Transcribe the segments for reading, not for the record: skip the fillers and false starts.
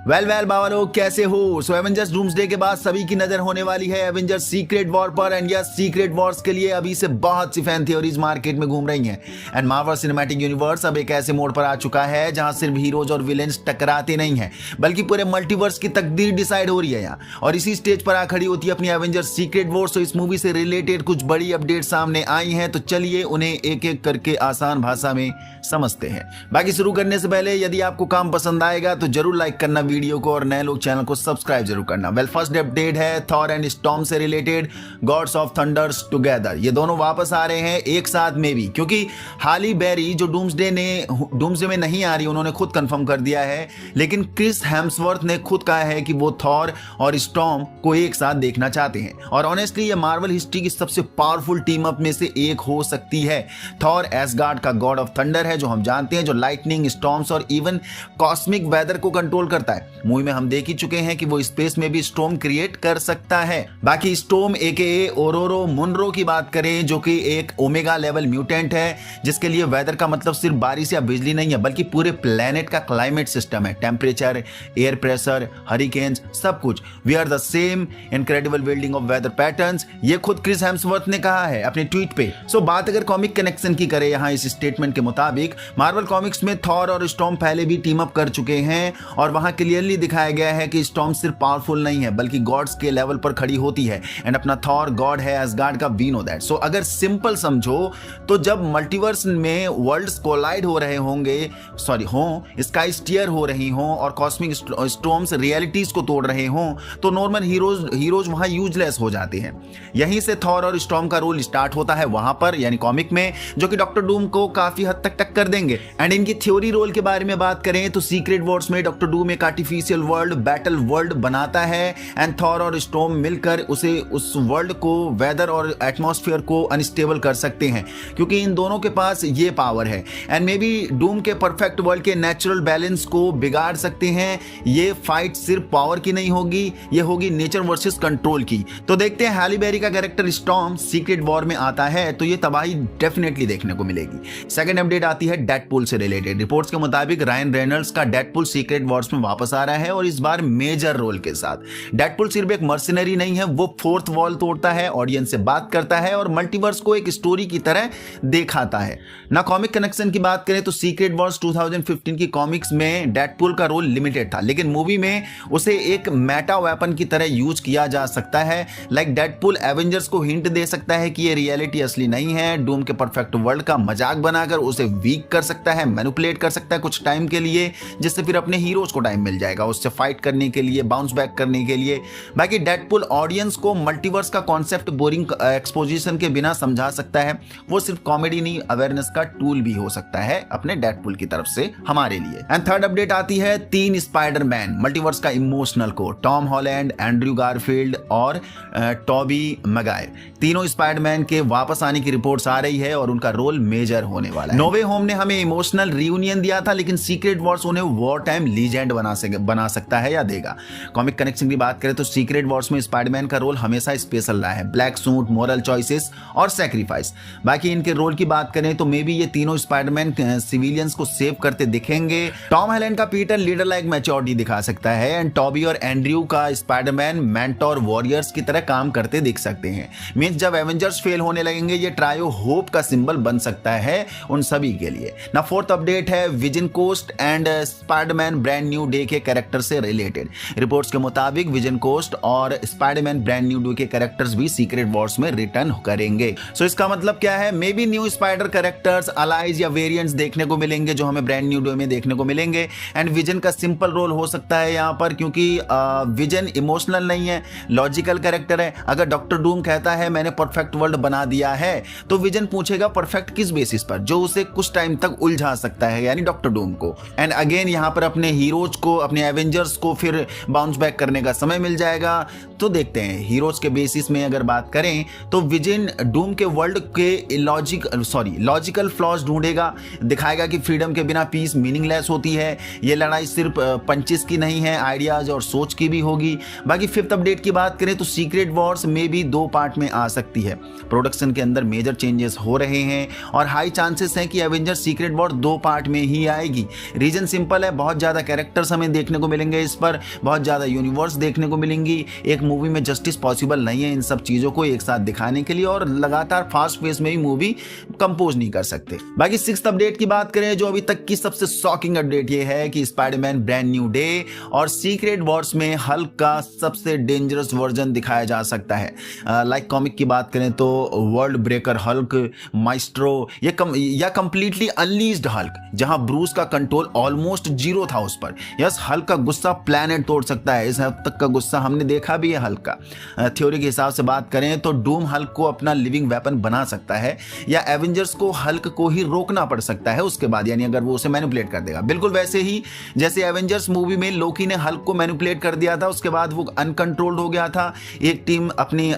Well बाबा लोग कैसे हो। सो एवेंजर्स डूम्सडे के बाद सभी की नजर होने वाली है एवेंजर्स सीक्रेट वॉर पर। एंड यस, सीक्रेट वॉर्स के लिए अभी से बहुत सी फैन थ्योरीज मार्केट में घूम रही हैं। एंड मार्वल सिनेमैटिक यूनिवर्स अब एक ऐसे मोड पर आ चुका है जहां सिर्फ हीरोज और विलेन्स टकराते नहीं हैं, बल्कि पूरे मल्टीवर्स की तकदीर डिसाइड हो रही है यहाँ। और इसी स्टेज पर आ खड़ी होती है अपनी एवेंजर्स सीक्रेट वॉर्स। तो इस मूवी से रिलेटेड कुछ बड़ी अपडेट सामने आई हैं, तो चलिए उन्हें एक एक करके आसान भाषा में समझते हैं। बाकी शुरू करने से पहले यदि आपको काम पसंद आएगा तो जरूर लाइक करना वीडियो को, और नए लोग चैनल को सब्सक्राइब जरूर करना। वेल, फर्स्ट अपडेट है थॉर एंड स्टॉर्म से related. God's of thunder's together, ये दोनों वापस आ रहे हैं एक साथ में भी, क्योंकि हाली बेरी जो डूम्सडे में नहीं आ रही, उन्होंने खुद कंफर्म कर दिया है। लेकिन क्रिस हेम्सवर्थ ने खुद कहा है कि वो थॉर और स्टॉर्म को एक साथ देखना चाहते हैं। और ऑनेस्टली ये मार्वल हिस्ट्री की सबसे पावरफुल टीम अप में से एक हो सकती है। थॉर एसगार्ड का गॉड ऑफ थंडर है, जो हम जानते हैं, जो लाइटनिंग, स्टॉर्म्स और इवन कॉस्मिक वेदर को कंट्रोल करता है। मूवी में हम देख ही चुके हैं कि वो स्पेस में भी स्टॉर्म क्रिएट कर सकता है। बाकी स्टॉर्म एके ओरोरो मुनरो की बात करें, जो कि एक ओमेगा लेवल म्यूटेंट है, जिसके लिए वेदर का मतलब सिर्फ बारिश या बिजली नहीं है, बल्कि पूरे प्लेनेट का क्लाइमेट सिस्टम है। टेम्परेचर, एयर प्रेशर, हरिकेन्स, सब कुछ। We are the same incredible building of weather patterns, ये खुद क्रिस हेम्सवर्थ ने कहा है अपने ट्वीट पे। सो बात अगर कॉमिक कनेक्शन की करें यहाँ इस स्टेटमेंट के मुताबिक, मार्वल कॉमिक्स में थॉर और स्टॉर्म पहले भी टीम अप कर चुके हैं, और वहां क्लियरली दिखाया गया है कि स्टॉर्म सिर्फ पावरफुल नहीं है, बल्कि गॉड्स के लेवल पर खड़ी होती है। एंड अपना थॉर गॉड है एसगार्ड का, वी नो दैट। सो अगर सिंपल समझो तो जब मल्टीवर्स में वर्ल्ड्स कोलाइड हो रहे होंगे, स्काई स्टीयर हो रही हों और कॉस्मिक स्टॉर्म्स रियलिटीज को तोड़ रहे हों, तो नॉर्मल हीरोज वहां यूजलेस हो जाते हैं। यहीं से थॉर और स्टॉर्म का रोल स्टार्ट होता है वहां पर, यानी कॉमिक में, जो कि डॉक्टर डूम को काफी हद तक टक्कर देंगे। एंड इनकी थ्योरी रोल के बारे में बात करें तो सीक्रेट वॉर्स में डॉक्टर डूम एक आर्टिफिशियल वर्ल्ड, बैटल वर्ल्ड बनाता है, एंड थॉर और स्टॉर्म मिलकर उस वर्ल्ड को, वेदर और एटमॉस्फेयर को अनस्टेबल कर सकते हैं, क्योंकि इन दोनों के पास ये पावर है। एंड मे बी डूम के परफेक्ट वर्ल्ड के नेचुरल बैलेंस को बिगाड़ सकते हैं। ये फाइट सिर्फ पावर की नहीं होगी, ये होगी नेचर वर्सेस कंट्रोल की। तो देखते हैं हाली बेरी का कैरेक्टर स्टॉर्म सीक्रेट वॉर में आता है तो ये तबाही डेफिनेटली देखने को मिलेगी। सेकंड अपडेट आती है डेडपूल से रिलेटेड। रिपोर्ट्स के मुताबिक रायन रेनल्ड्स का डेडपूल सीक्रेट वॉर्स में वापस आ रहा है, और इस बार मेजर रोल के साथ। डेडपूल सिर्फ एक मर्सिनरी नहीं है, वो फोर्थ वॉल तोड़ता है, ऑडियंस से बात करता है और मल्टीवर्स को एक स्टोरी की तरह दिखाता है ना। कॉमिक कनेक्शन की बात करें तो सीक्रेट वॉर्स 2015 की कॉमिक्स में डेडपूल का रोल लिमिटेड था, लेकिन मूवी में उसे एक मेटा वेपन की तरह यूज किया जा सकता है। लाइक डेडपूल एवेंजर्स को हिंट दे सकता है कि ये रियलिटी असली नहीं है। डूम के परफेक्ट वर्ल्ड का मजाक बनाकर उसे वीक कर सकता है, मैनिपुलेट कर सकता है कुछ टाइम के लिए, जिससे फिर अपने हीरोज को टाइम मिल जाएगा उससे फाइट करने के लिए, बाउंस बैक करने के लिए। बाकी डेडपूल ऑडियंस को मल्टीवर्स का कॉन्सेप्ट बोरिंग एक्सपोजिशन के बिना समझा सकता है। वो सिर्फ कॉमेडी नहीं, अवेयरनेस का टूल भी हो सकता है अपने डेडपूल की तरफ से हमारे लिए। एंड थर्ड अपडेट आती है 3 स्पाइडरमैन मल्टीवर्स का इमोशनल को, टॉम हॉलैंड, एंड्रयू गारफील्ड और टॉबी मैगायर। तीनों स्पाइडरमैन के वापस आने की रिपोर्ट्स आ रही है और उनका रोल मेजर होने वाला है। नो वे होम ने हमें इमोशनल रियूनियन दिया था, लेकिन सीक्रेट वॉर्स उन्हें वॉर टाइम लीजेंड बना सकता है या देगा। कॉमिक कनेक्शन की बात करें तो सीक्रेट वॉर्स में स्पाइडरमैन का रोल हमेशा स्पेशल रहा है, ब्लैक सूट, मोरल चॉइसेस और सैक्रिफाइस। बाकी इनके रोल की बात करें तो मे बी ये तीनों स्पाइडरमैन सिविलियंस को सेव करते दिखेंगे। टॉम हॉलैंड का पीटर लीडर लाइक मैच्योरिटी दिखा सकता है, एंड टॉबी और एंड्रयू का स्पाइडरमैन मेंटोर वॉरियर्स की तरह काम करते दिख सकते हैं। मींस जब एवेंजर्स फेल होने लगेंगे, ये ट्रायो होप का सिंबल बन सकता है उन सभी के लिए ना। फोर्थ अपडेट है Vision Quest and Spiderman brand new day के कैरेक्टर से रिलेटेड। रिपोर्ट्स के मुताबिक विजन कोस्ट और स्पाइडरमैन ब्रांड न्यू डे के कैरेक्टर्स भी सीक्रेट वॉर्स में रिटर्न करेंगे। सो इसका मतलब क्या है? Maybe new spider characters, allies या वेरिएंट्स देखने को मिलेंगे, जो हमें ब्रांड न्यू डे में देखने को मिलेंगे। एंड विजन का सिंपल रोल हो सकता है यहाँ पर, क्योंकि विजन इमोशनल नहीं है, लॉजिकल कैरेक्टर है। अगर डॉक्टर डूम कहता है मैंने परफेक्ट वर्ल्ड बना दिया है, तो विजन पूछेगा परफेक्ट किस बेसिस पर, जो उसे कुछ टाइम तक उलझा सकता है, यानी डॉक्टर डूम को। एंड अगेन यहाँ पर अपने हीरोज को, अपने एवेंजर्स को फिर बाउंस बैक करने का समय मिल जाएगा। तो देखते हैं हीरोज के बेसिस में अगर बात करें तो विजन डूम के वर्ल्ड के लॉजिकल फ्लॉज ढूंढेगा, दिखाएगा कि फ्रीडम के बिना पीस मीनिंगलेस होती है। ये लड़ाई सिर्फ पंचेस की नहीं है, आइडियाज और सोच की भी होगी। बाकी फिफ्थ अपडेट की बात करें तो सीक्रेट वॉर्स में भी 2 पार्ट में आ सकती है। प्रोडक्शन के अंदर मेजर चेंजेस हो रहे हैं और हाई चांसेस हैं कि एवेंजर सीक्रेट वॉर 2 पार्ट में ही आएगी। रीजन सिंपल है, बहुत ज्यादा कैरेक्टर्स हमें देखने को मिलेंगे इस पर, बहुत ज़्यादा यूनिवर्स देखने को मिलेंगी। एक मूवी में जस्टिस पॉसिबल नहीं है इन सब चीज़ों को एक साथ दिखाने के लिए, और लगातार फास्ट पेस में भी मूवी कंपोज नहीं कर सकते। बाकी 6th अपडेट की बात करें, जो अभी तक की सबसे शॉकिंग अपडेट ये है कि स्पाइडरमैन ब्रांड न्यू डे और सीक्रेट वॉर्स में हल्क का सबसे डेंजरस वर्जन दिखाया जा सकता है। लाइक कॉमिक की बात करें तो वर्ल्ड ब्रेकर हल्क, माइस्ट्रो या कंप्लीटली अनलीज्ड हल्क, जहां ब्रूस का कंट्रोल ऑलमोस्ट जीरो था उस पर। यस, हल्क का गुस्सा प्लैनेट तोड़ सकता है, इस हद तक का गुस्सा हमने देखा भी है हल्क का। थ्योरी के हिसाब से बात करें तो डूम हल्क को अपना लिविंग वेपन बना सकता है, या एवेंजर्स को हल्क को ही रोकना पड़ सकता है उसके बाद, यानी अगर वो उसे मैनिपुलेट कर देगा। बिल्कुल वैसे ही जैसे एवेंजर्स मूवी में लोकी ने हल्क को मैनिपुलेट कर दिया था, उसके बाद वो अनकंट्रोल्ड हो गया था, एक टीम अपनी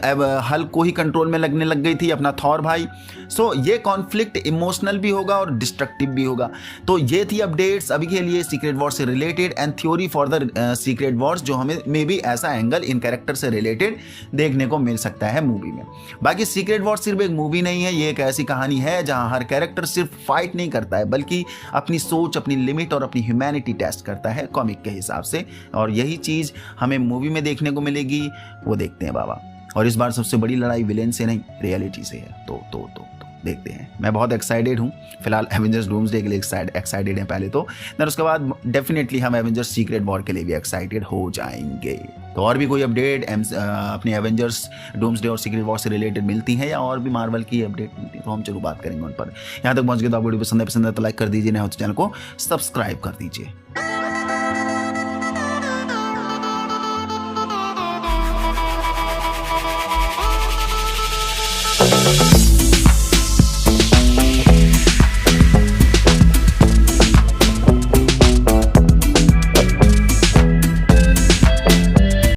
हल्क को ही कंट्रोल में लगने लग गई थी, अपना थॉर भाई। सो ये कॉन्फ्लिक्ट इमोशनल भी होगा और डिस्ट्रक्टिव भी होगा। तो ये थी अपडेट्स अभी के लिए सीक्रेट वॉर से related and theory for the secret Wars, जो हमें मे बी ऐसा एंगल इन कैरेक्टर से रिलेटेड देखने को मिल सकता है मूवी में। बाकी सीक्रेट वॉर सिर्फ एक मूवी नहीं है, ये एक ऐसी कहानी है जहां हर कैरेक्टर सिर्फ फाइट नहीं करता है, बल्कि अपनी सोच, अपनी लिमिट और अपनी ह्यूमैनिटी टेस्ट करता है कॉमिक के हिसाब से, और यही चीज हमें मूवी में देखने को मिलेगी। वो देखते हैं बाबा। और इस बार सबसे बड़ी लड़ाई विलेन से नहीं, रियलिटी से है। तो देखते हैं। मैं बहुत एक्साइटेड हूँ फिलहाल एवेंजर्स डूम्सडे के लिए एक्साइटेड हैं पहले तो, देन उसके बाद डेफिनेटली हम एवेंजर्स सीक्रेट वॉर के लिए भी एक्साइटेड हो जाएंगे। तो और भी कोई अपडेट अपने एवेंजर्स डूम्सडे और सीक्रेट वॉर से रिलेटेड मिलती हैं, या और भी मार्वल की अपडेट मिलती है, तो हम जरूर बात करेंगे उन पर। यहाँ तक पहुँच गए तो आप वीडियो पसंद है तो लाइक कर दीजिए, नया हो तो चैनल को सब्सक्राइब कर दीजिए।